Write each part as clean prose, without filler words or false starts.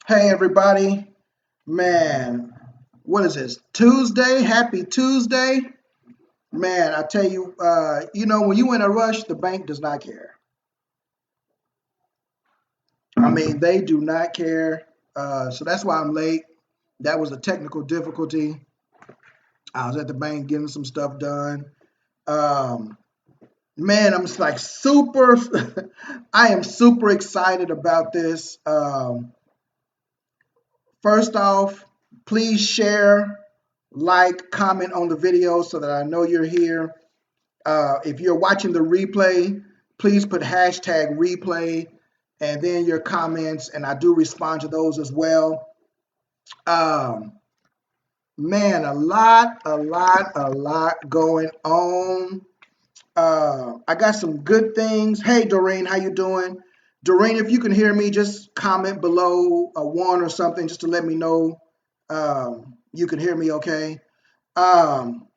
Hey everybody, man, what is this? Tuesday, happy Tuesday. Man, I tell you, when you in a rush, the bank does not care. I mean, they do not care. So that's why I'm late. That was a technical difficulty. I was at the bank getting some stuff done. Um, man, I'm just like super, I am super excited about this. First off, please share, like, comment on the video so that I know you're here. If you're watching the replay, please put hashtag replay and then your comments, and I do respond to those as well. Um, man, a lot going on. I got some good things. Hey, Doreen, how you doing? Doreen, if you can hear me, just comment below a one or something just to let me know you can hear me okay. Um,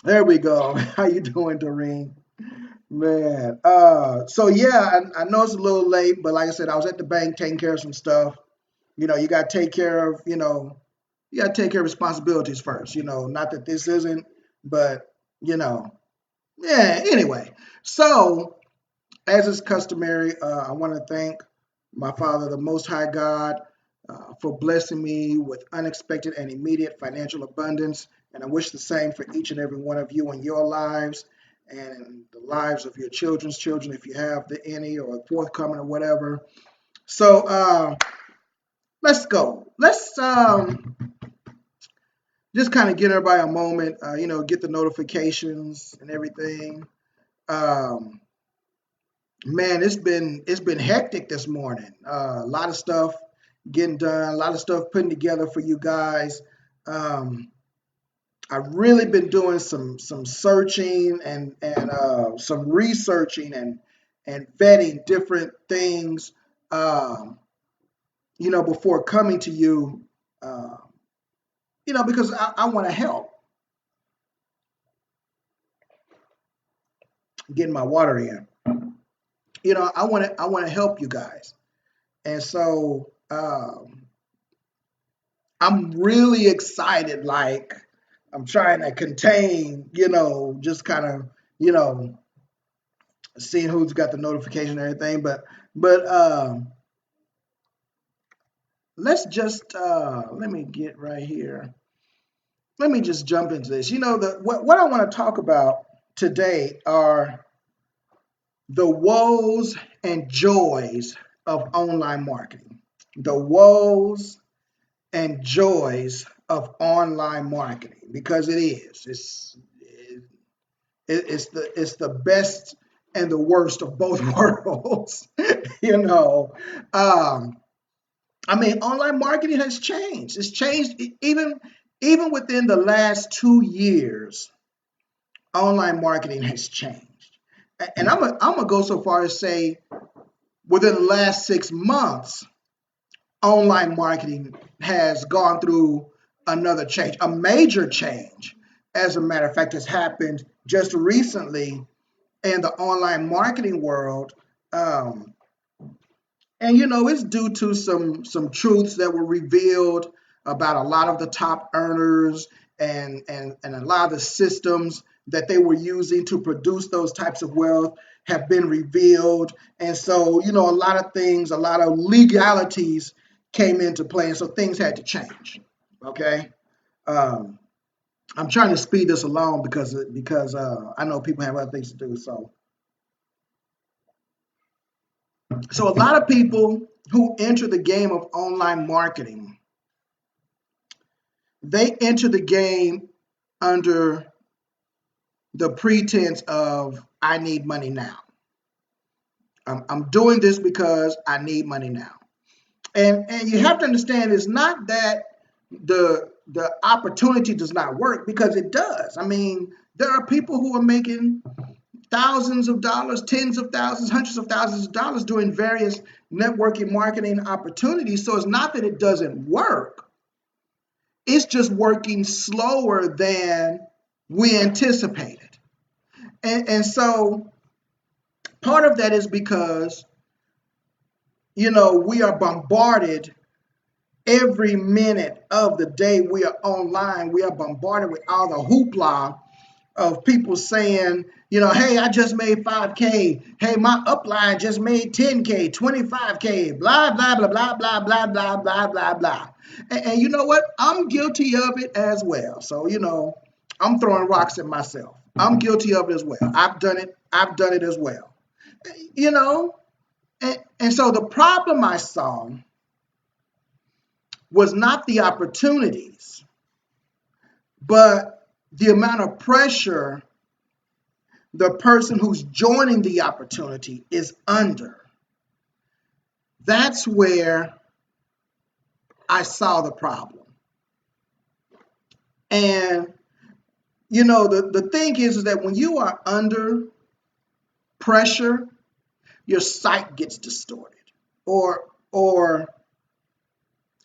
there we go. How you doing, Doreen? Man. So yeah, I know it's a little late, but like I said, I was at the bank taking care of some stuff. You gotta take care of, you gotta take care of responsibilities first, not that this isn't, but you know, yeah, anyway. So as is customary, I want to thank my Father, the Most High God, for blessing me with unexpected and immediate financial abundance. And I wish the same for each and every one of you in your lives and the lives of your children's children, if you have any or forthcoming or whatever. So let's go. Let's just kind of get everybody a moment, get the notifications and everything. Um, Man, it's been hectic this morning. A lot of stuff getting done, a lot of stuff putting together for you guys. Um, I've really been doing some searching and some researching and vetting different things, um, before coming to you, uh, because I want to help, getting my water in. I want to help you guys, and so. I'm really excited. Like I'm trying to contain, just kind of, you know, seeing who's got the notification and everything. But let's just let me get right here. Let me just jump into this. What I want to talk about today are the woes and joys of online marketing. The woes and joys of online marketing, because it is. It's the best and the worst of both worlds. you know, um, I mean, online marketing has changed. It's changed even within the last 2 years. Online marketing has changed, and I'm gonna go so far as say within the last 6 months, online marketing has gone through another change, a major change. As a matter of fact, has happened just recently in the online marketing world. Um, and it's due to some truths that were revealed about a lot of the top earners and a lot of the systems that they were using to produce those types of wealth have been revealed. And so, a lot of things, a lot of legalities came into play, and so things had to change. Okay. Um, I'm trying to speed this along because I know people have other things to do. So a lot of people who enter the game of online marketing, they enter the game under the pretense of I need money now. I'm doing this because I need money now. And you have to understand it's not that the opportunity does not work, because it does. I mean, there are people who are making thousands of dollars, tens of thousands, hundreds of thousands of dollars doing various networking marketing opportunities. So it's not that it doesn't work. It's just working slower than we anticipated. And so part of that is because, we are bombarded Every minute of the day we are online, we are bombarded with all the hoopla of people saying, hey, I just made 5K. Hey, my upline just made 10K, 25K, blah, blah, blah, blah, blah, blah, blah, blah, blah, blah. And you know what? I'm guilty of it as well. So, I'm throwing rocks at myself. I'm guilty of it as well. I've done it. I've done it as well. You know, and so the problem I saw was not the opportunities, but the amount of pressure the person who's joining the opportunity is under. That's where I saw the problem. And the thing is that when you are under pressure, your sight gets distorted, or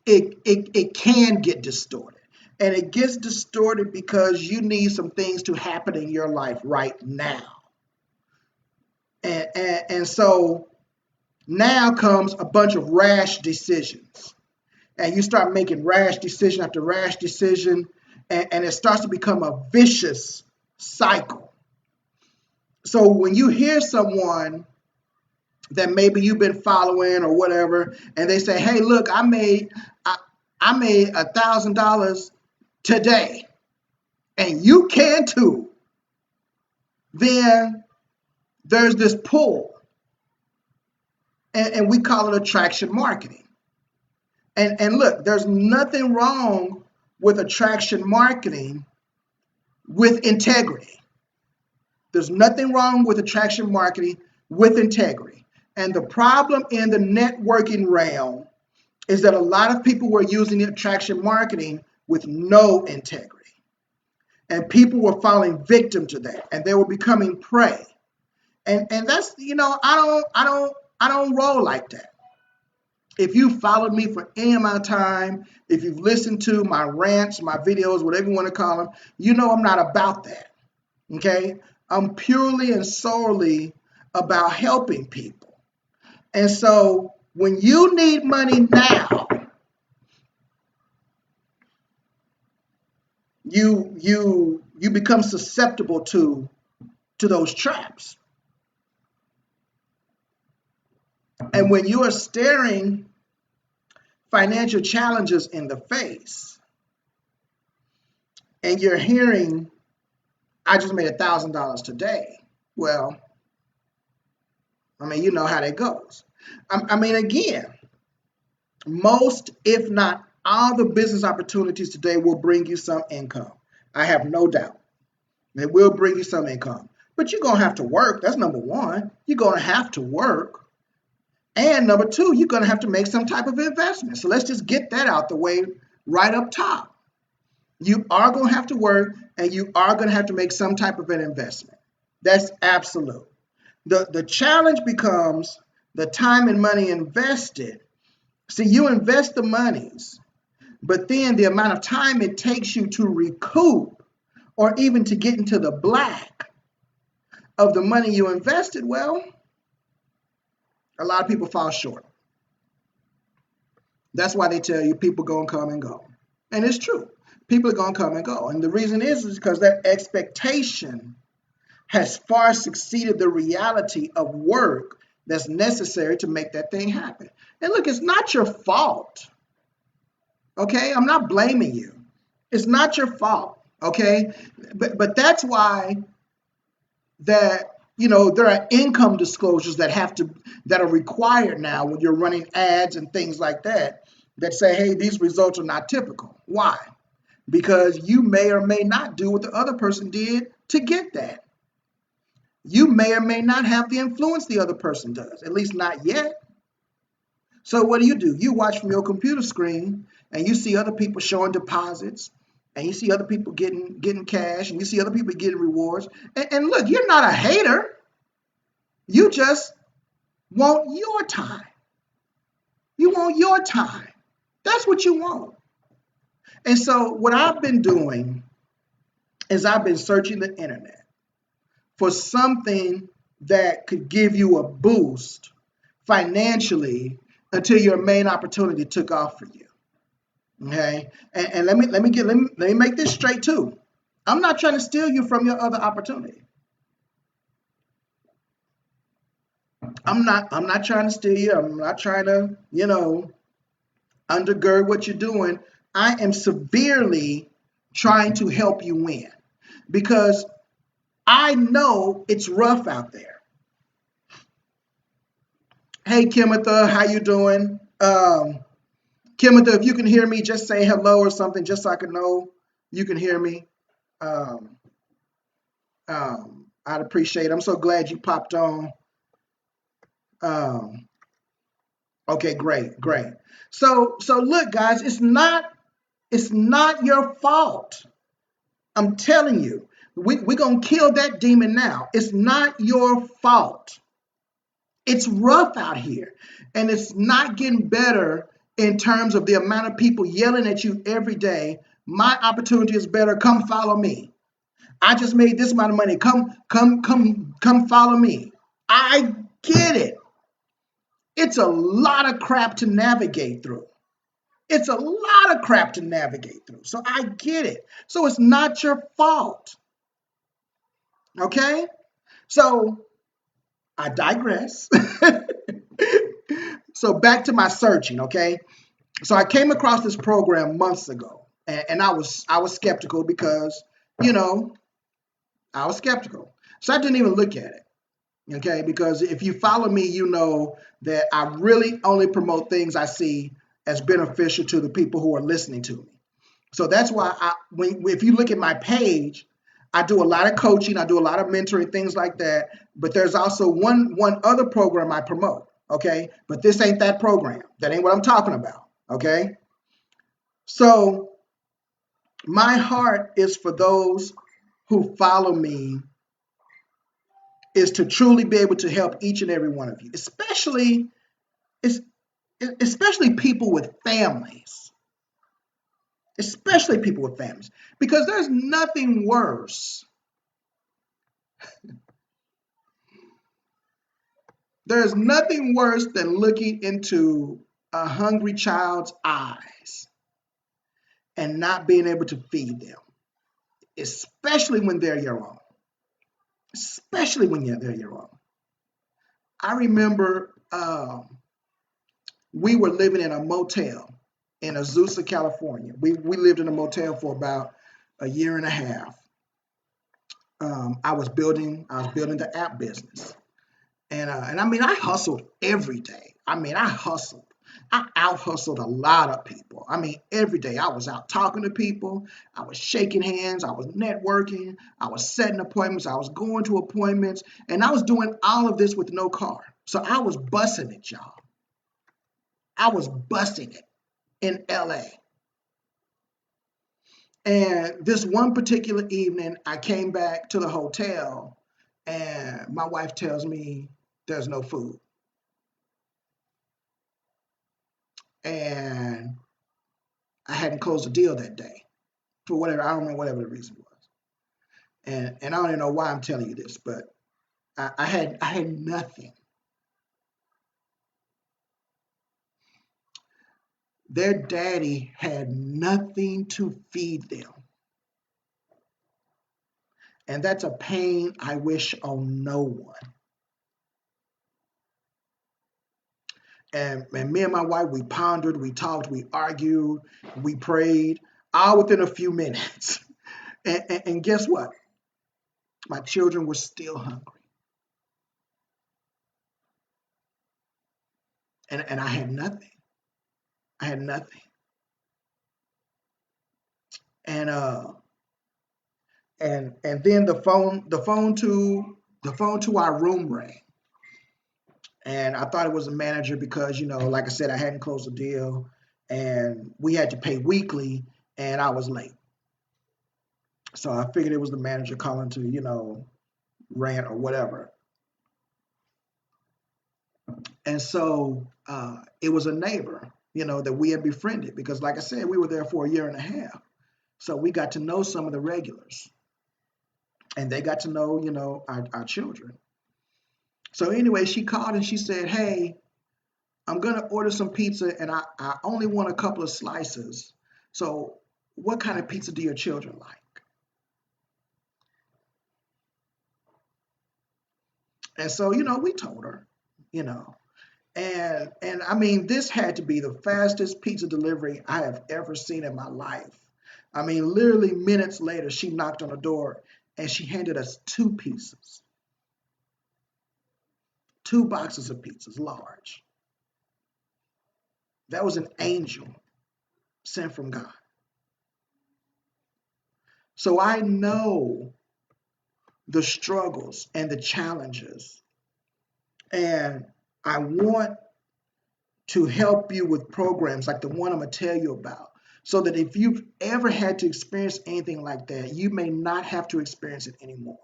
it can get distorted. And it gets distorted because you need some things to happen in your life right now. And so now comes a bunch of rash decisions. And you start making rash decision after rash decision, and it starts to become a vicious cycle. So when you hear someone that maybe you've been following or whatever, and they say, hey, look, I made $1,000 today, and you can too, then there's this pull, and we call it attraction marketing. And look, there's nothing wrong with attraction marketing with integrity. There's nothing wrong with attraction marketing with integrity. And the problem in the networking realm is that a lot of people were using attraction marketing with no integrity. And people were falling victim to that, and they were becoming prey. And that's, I don't roll like that. If you followed me for any amount of time, if you've listened to my rants, my videos, whatever you want to call them, I'm not about that. Okay? I'm purely and solely about helping people. And so when you need money now, you become susceptible to those traps. And when you are staring financial challenges in the face and you're hearing, I just made $1,000 today. Well, you know how that goes. Again, most, if not all, the business opportunities today will bring you some income. I have no doubt. They will bring you some income. But you're going to have to work. That's number one. You're going to have to work. And number two, you're going to have to make some type of investment. So let's just get that out the way right up top. You are going to have to work, and you are going to have to make some type of an investment. That's absolute. The challenge becomes the time and money invested. See, you invest the monies, but then the amount of time it takes you to recoup or even to get into the black of the money you invested, well, a lot of people fall short. That's why they tell you people going to come and go. And it's true. People are going to come and go. And the reason is because their expectation has far succeeded the reality of work that's necessary to make that thing happen. And look, it's not your fault. Okay? I'm not blaming you. It's not your fault. Okay? But that's why that there are income disclosures that are required now when you're running ads and things like that say, hey, these results are not typical. Why? Because you may or may not do what the other person did to get that. You may or may not have the influence the other person does, at least not yet. So what do? You watch from your computer screen and you see other people showing deposits, and you see other people getting cash, and you see other people getting rewards. And look, you're not a hater. You just want your time. You want your time. That's what you want. And so what I've been doing is I've been searching the internet for something that could give you a boost financially until your main opportunity took off for you. Okay, and let me make this straight too. I'm not trying to steal you from your other opportunity. I'm not trying to steal you. I'm not trying to undergird what you're doing. I am severely trying to help you win because I know it's rough out there. Hey, Kimitha, how you doing? Kimitha, if you can hear me, just say hello or something, just so I can know you can hear me. Um, I'd appreciate it. I'm so glad you popped on. Um, okay, great, great. So look, guys, it's not your fault. I'm telling you, we're gonna kill that demon now. It's not your fault. It's rough out here, and it's not getting better in terms of the amount of people yelling at you every day. My opportunity is better. Come follow me. I just made this amount of money. Come follow me. I get it. It's a lot of crap to navigate through. It's a lot of crap to navigate through. So I get it. So it's not your fault. Okay? So I digress. So back to my searching, okay? So I came across this program months ago, and I was skeptical because, you know, I was skeptical. So I didn't even look at it, okay? Because if you follow me, you know that I really only promote things I see as beneficial to the people who are listening to me. So that's why if you look at my page, I do a lot of coaching, I do a lot of mentoring, things like that. But there's also one other program I promote. Okay, but this ain't that program. That ain't what I'm talking about. Okay, so my heart is for those who follow me is to truly be able to help each and every one of you, especially people with families, especially people with families, because there's nothing worse than looking into a hungry child's eyes and not being able to feed them, especially when they're your own. Especially when they're your own. I remember we were living in a motel in Azusa, California. We lived in a motel for about a year and a half. I was building the app business. And I mean, I hustled every day. I mean, I hustled. I out hustled a lot of people. I mean, every day I was out talking to people. I was shaking hands. I was networking. I was setting appointments. I was going to appointments. And I was doing all of this with no car. So I was bussing it, y'all. I was busting it in LA. And this one particular evening, I came back to the hotel and my wife tells me there's no food. And I hadn't closed a deal that day for whatever, I don't know, whatever the reason was. And I don't even know why I'm telling you this, but I had nothing. Their daddy had nothing to feed them. And that's a pain I wish on no one. And me and my wife, we pondered, we talked, we argued, we prayed, all within a few minutes. And guess what? My children were still hungry. And I had nothing. I had nothing. And and then the phone to our room rang. And I thought it was a manager because, like I said, I hadn't closed the deal and we had to pay weekly and I was late. So I figured it was the manager calling to, rant or whatever. And so it was a neighbor, that we had befriended because, like I said, we were there for a year and a half. So we got to know some of the regulars and they got to know, our children. So anyway, she called and she said, "Hey, I'm going to order some pizza and I only want a couple of slices. So, what kind of pizza do your children like? And so, we told her, you know, and I mean, this had to be the fastest pizza delivery I have ever seen in my life. I mean, literally minutes later, she knocked on the door and she handed us two pizzas, two boxes of pizzas, large. That was an angel sent from God. So I know the struggles and the challenges, and I want to help you with programs like the one I'm going to tell you about, so that if you've ever had to experience anything like that, you may not have to experience it anymore.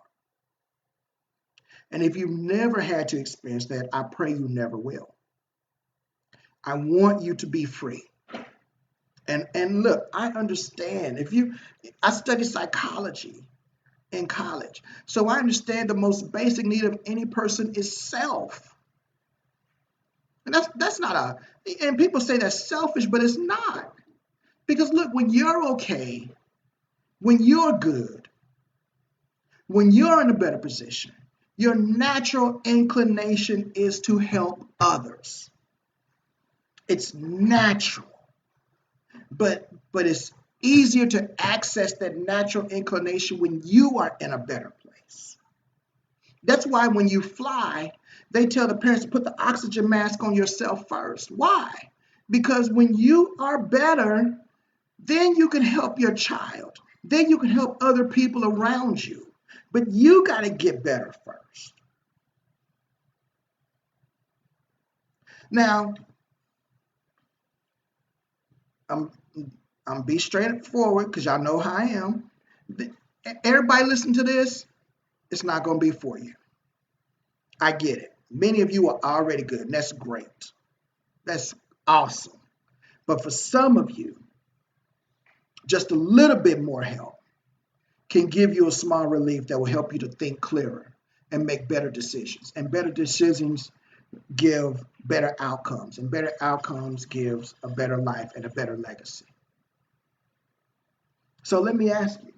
And if you've never had to experience that, I pray you never will. I want you to be free. And look, I understand. I studied psychology in college, so I understand the most basic need of any person is self. And that's not and people say that's selfish, but it's not. Because look, when you're okay, when you're good, when you're in a better position, your natural inclination is to help others. It's natural. But it's easier to access that natural inclination when you are in a better place. That's why when you fly, they tell the parents to put the oxygen mask on yourself first. Why? Because when you are better, then you can help your child. Then you can help other people around you. But you got to get better first. Now, I'm I'm be straightforward because y'all know how I am. Everybody listen to this, it's not going to be for you. I get it. Many of you are already good, and that's great. That's awesome. But for some of you, just a little bit more help can give you a small relief that will help you to think clearer and make better decisions. And better decisions give better outcomes, and better outcomes gives a better life and a better legacy. So let me ask you,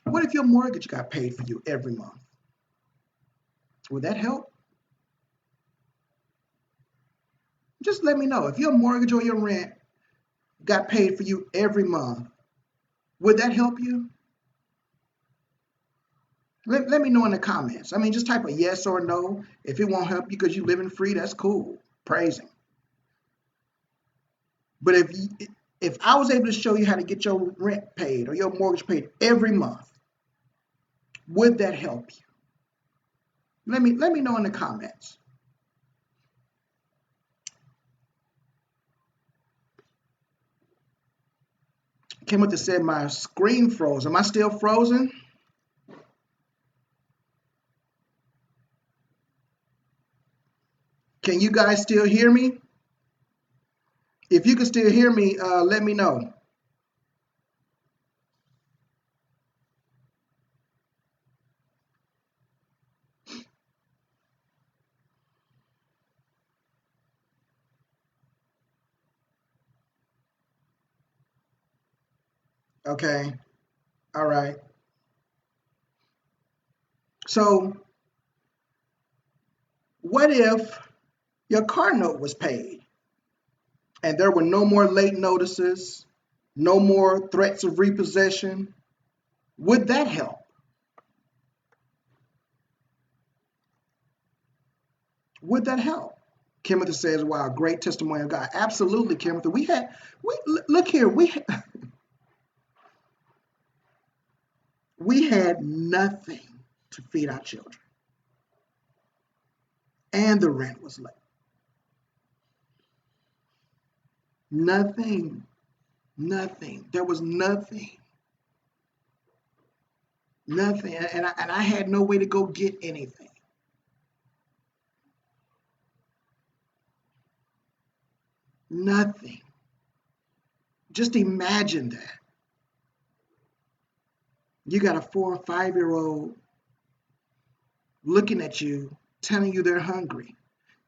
what if your mortgage got paid for you every month? Would that help? Just let me know. If your mortgage or your rent got paid for you every month, would that help you? Let me know in the comments. I mean, just type a yes or no. If it won't help you because you're living free, that's cool. Praise him. But if I was able to show you how to get your rent paid or your mortgage paid every month, would that help you? Let me know in the comments. Kimothy said my screen froze. Am I still frozen? Can you guys still hear me? If you can still hear me, let me know. Okay. All right. So, what if your car note was paid and there were no more late notices, no more threats of repossession? Would that help? Would that help? Kimothy says, "Wow, great testimony of God." Absolutely, Kimothy. We look here. We had nothing to feed our children, and the rent was late. Nothing, nothing. There was nothing, nothing, and I had no way to go get anything. Nothing. Just imagine that. You got a 4 or 5 year old looking at you, telling you they're hungry,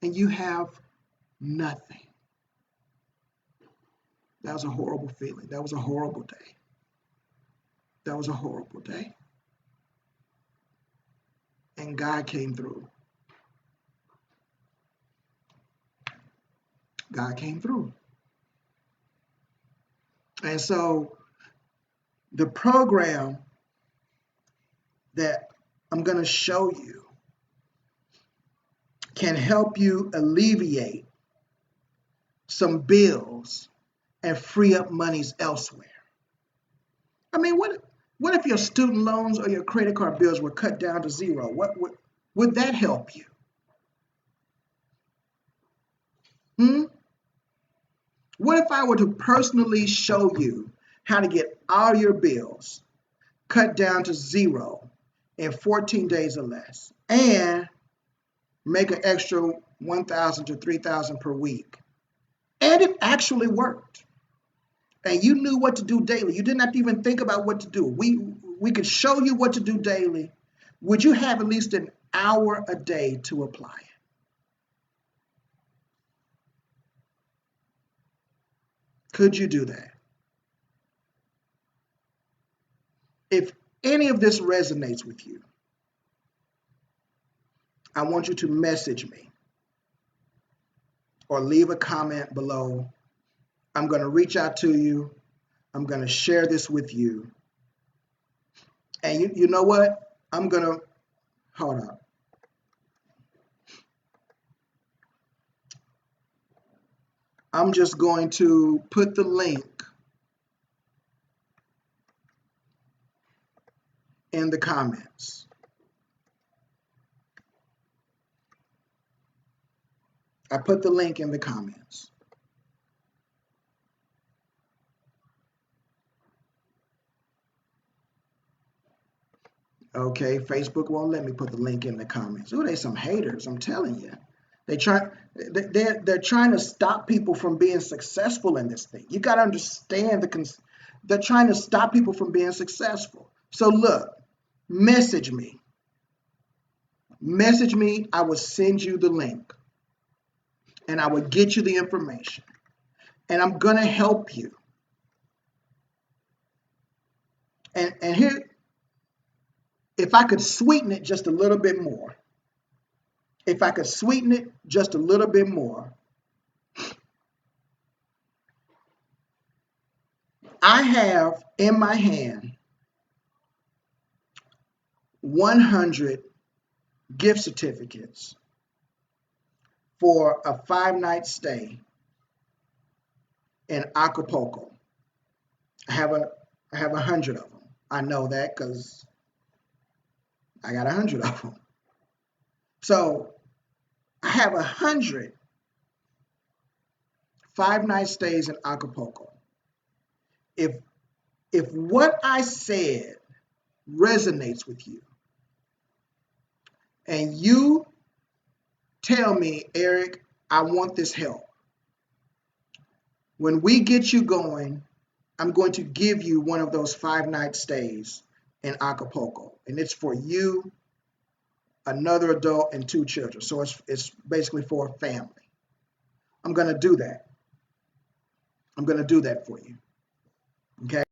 and you have nothing. That was a horrible feeling. That was a horrible day. That was a horrible day. And God came through. God came through. And so the program that I'm going to show you can help you alleviate some bills and free up monies elsewhere. I mean, what if your student loans or your credit card bills were cut down to zero? What would that help you? Hmm? What if I were to personally show you how to get all your bills cut down to zero in 14 days or less and make an extra 1,000 to 3,000 per week? And it actually worked. And you knew what to do daily. You didn't have to even think about what to do. We could show you what to do daily. Would you have at least an hour a day to apply it? Could you do that? If any of this resonates with you, I want you to message me or leave a comment below. I'm going to reach out to you. I'm going to share this with you. And you know what? I'm going to, hold on. I'm just going to put the link in the comments. I put the link in the comments. Okay, Facebook won't let me put the link in the comments. Oh, they some haters, I'm telling you. They're trying to stop people from being successful in this thing. You got to understand they're trying to stop people from being successful. So look, message me. Message me, I will send you the link and I will get you the information. And I'm going to help you. And here, if I could sweeten it just a little bit more, if I could sweeten it just a little bit more, I have in my hand 100 gift certificates for a 5-night stay in Acapulco. I have 100 of them. I know that because I got 100 of them. So I have 100 5-night stays in Acapulco. If what I said resonates with you, and you tell me, Eric, I want this help, when we get you going, I'm going to give you one of those 5-night stays in Acapulco, and it's for you, another adult, and 2 children. So it's basically for a family. I'm going to do that. I'm going to do that for you. Okay.